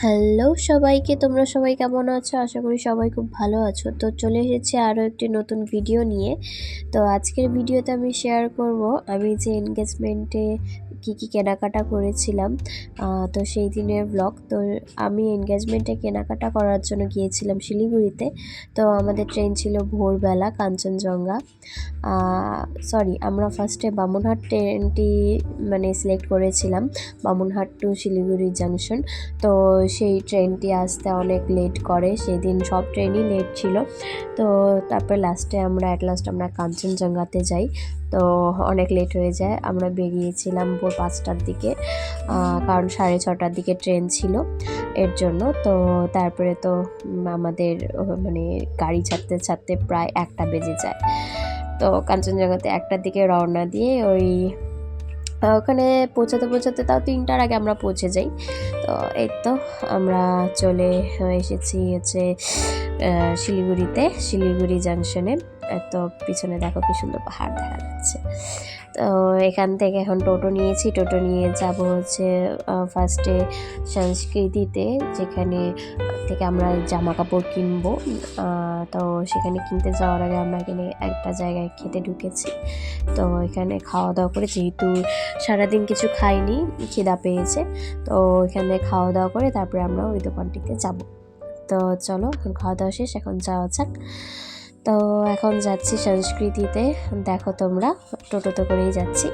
Hello সবাইকে, তোমরা সবাই কেমন আছো? আশা করি সবাই খুব ভালো আছো। তো চলে এসেছি আরও একটি নতুন ভিডিও নিয়ে। তো আজকের ভিডিওতে আমি শেয়ার করব আমি যে এনগেজমেন্টে কী কেনাকাটা করেছিলাম, তো সেই দিনের ব্লগ। তো আমি এনগেজমেন্টে কেনাকাটা করার জন্য গিয়েছিলাম শিলিগুড়িতে। তো আমাদের ট্রেন ছিল ভোরবেলা কাঞ্চনজঙ্ঘা, সরি, আমরা ফার্স্টে বামুনহাট ট্রেনটি সিলেক্ট করেছিলাম, বামুনহাট টু শিলিগুড়ি জাংশন। তো সেই ট্রেনটি আসতে অনেক লেট করে, সেদিন সব ট্রেনই লেট ছিল। তো তারপরে অ্যাট লাস্ট আমরা কাঞ্চনজঙ্ঘাতে যাই। তো অনেক লেট হয়ে যায়, আমরা বেরিয়েছিলাম ভোর 5টার দিকে, কারণ 6:30টার দিকে ট্রেন ছিল এর জন্য। তো তারপরে তো আমাদের গাড়ি ছাড়তে ছাড়তে প্রায় 1টা বেজে যায়। তো কাঞ্চনজঙ্ঘাতে 1টার দিকে রওনা দিয়ে ওখানে পৌঁছাতে তাও 3টার আগে আমরা পৌঁছে যাই। তো এই তো আমরা চলে এসেছি শিলিগুড়ি জাংশনে। তো পিছনে দেখো কি সুন্দর পাহাড় দেখা যাচ্ছে। তো এখান থেকে এখন টোটো নিয়েছি, টোটো নিয়ে যাব ফার্স্টে সংস্কৃতিতে, যেখানে থেকে আমরা জামা কাপড় কিনবো। তো সেখানে কিনতে যাওয়ার আগে আমরা এখানে একটা জায়গায় খেতে ঢুকেছি। তো এখানে খাওয়া দাওয়া করে, যেহেতু সারাদিন কিছু খাইনি, খিদা পেয়েছে, তো এখানে খাওয়া দাওয়া করে তারপরে আমরা ওই দোকানটিতে যাব। তো চলো, এখন খাওয়া দাওয়া শেষ, এখন যাওয়া যাক। তো এখন যাচ্ছি সংস্কৃতিতে, দেখো তোমরা, টোটোতে করেই যাচ্ছি।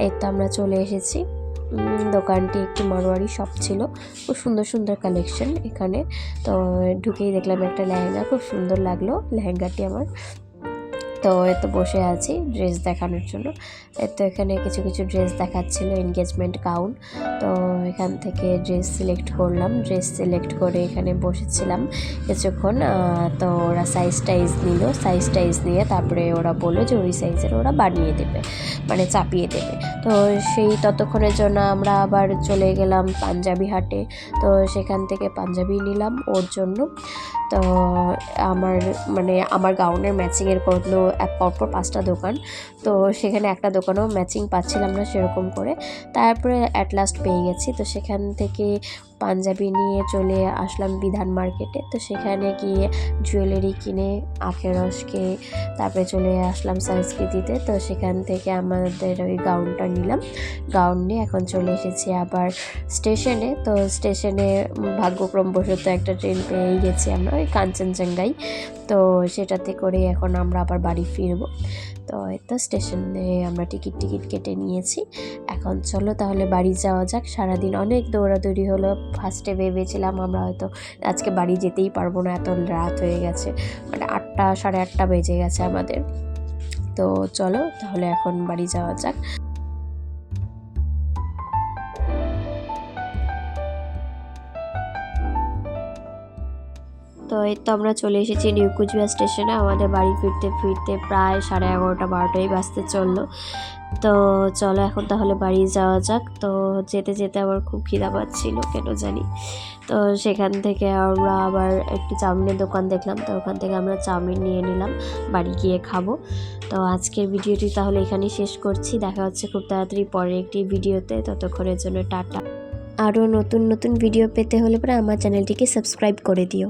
এই তো আমরা চলে এসেছি। দোকানটি একটি মারোয়ারি শপ ছিল, খুব সুন্দর সুন্দর কালেকশন এখানে। তো ঢুকেই দেখলাম একটা লেহেঙ্গা, খুব সুন্দর লাগলো লেহেঙ্গাটি আমার। তো এতো বসে আছি ড্রেস দেখানোর জন্য। এখানে কিছু কিছু ড্রেস দেখাচ্ছিল, এনগেজমেন্ট গাউন। তো এখান থেকে ড্রেস সিলেক্ট করলাম, ড্রেস সিলেক্ট করে এখানে বসেছিলাম কিছুক্ষণ। তো ওরা সাইজ নিয়ে তারপরে ওরা বললো যে ওই সাইজের ওরা বানিয়ে দেবে, চাপিয়ে দেবে। তো সেই ততক্ষণের জন্য আমরা আবার চলে গেলাম পাঞ্জাবি হাটে। তো সেখান থেকে পাঞ্জাবি নিলাম ওর জন্য। তো আমার গাউনের ম্যাচিংয়ের করলো পরপর 5টা দোকান। তো সেখানে একটা দোকানেও ম্যাচিং পাচ্ছিলাম না সেরকম করে, তারপরে অ্যাট লাস্ট পেয়ে গেছি। তো সেখান থেকে পাঞ্জাবি নিয়ে চলে আসলাম বিধান মার্কেটে। তো সেখানে গিয়ে জুয়েলারি কিনে, আখের রস খেয়ে তারপরে চলে আসলাম সংস্কৃতিতে। তো সেখান থেকে আমাদের ওই গাউনটা নিলাম, গাউন নিয়ে এখন চলে এসেছি আবার স্টেশনে। তো স্টেশনে ভাগ্যক্রমবশত একটা ট্রেন পেয়ে গেছি আমরা ওই কাঞ্চনজঙ্ঘায়। তো সেটাতে করে এখন আমরা আবার বাড়ি ফিরবো। তো এটা স্টেশনে আমরা টিকিট কেটে নিয়েছি। এখন চলো তাহলে বাড়ি যাওয়া যাক। সারাদিন অনেক দৌড়াদৌড়ি হলো। ফার্স্টে ভেবেছিলাম আমরা হয়তো আজকে বাড়ি যেতেই পারবো না, এত রাত হয়ে গেছে, 8টা 8:30 বেজে গেছে আমাদের। তো চলো তাহলে এখন বাড়ি যাওয়া যাক। তো এই তো আমরা চলে এসেছি নিউ কুচবিহার স্টেশনে। আমাদের বাড়ি ফিরতে ফিরতে প্রায় 11:30 12টাই বাজতে চললো। তো চলো এখন তাহলে বাড়ি যাওয়া যাক। তো যেতে যেতে আবার খুব খিদা পাচ্ছিল কেন জানি। তো সেখান থেকে আমরা আবার একটি চাউমিনের দোকান দেখলাম, তো ওখান থেকে আমরা চাউমিন নিয়ে নিলাম, বাড়ি গিয়ে খাবো। তো আজকের ভিডিওটি তাহলে এখানেই শেষ করছি। দেখা হচ্ছে খুব তাড়াতাড়ি পরে একটি ভিডিওতে। ততক্ষণের জন্য টাটা। আরও নতুন নতুন ভিডিও পেতে হলে পরে আমার চ্যানেলটিকে সাবস্ক্রাইব করে দিও।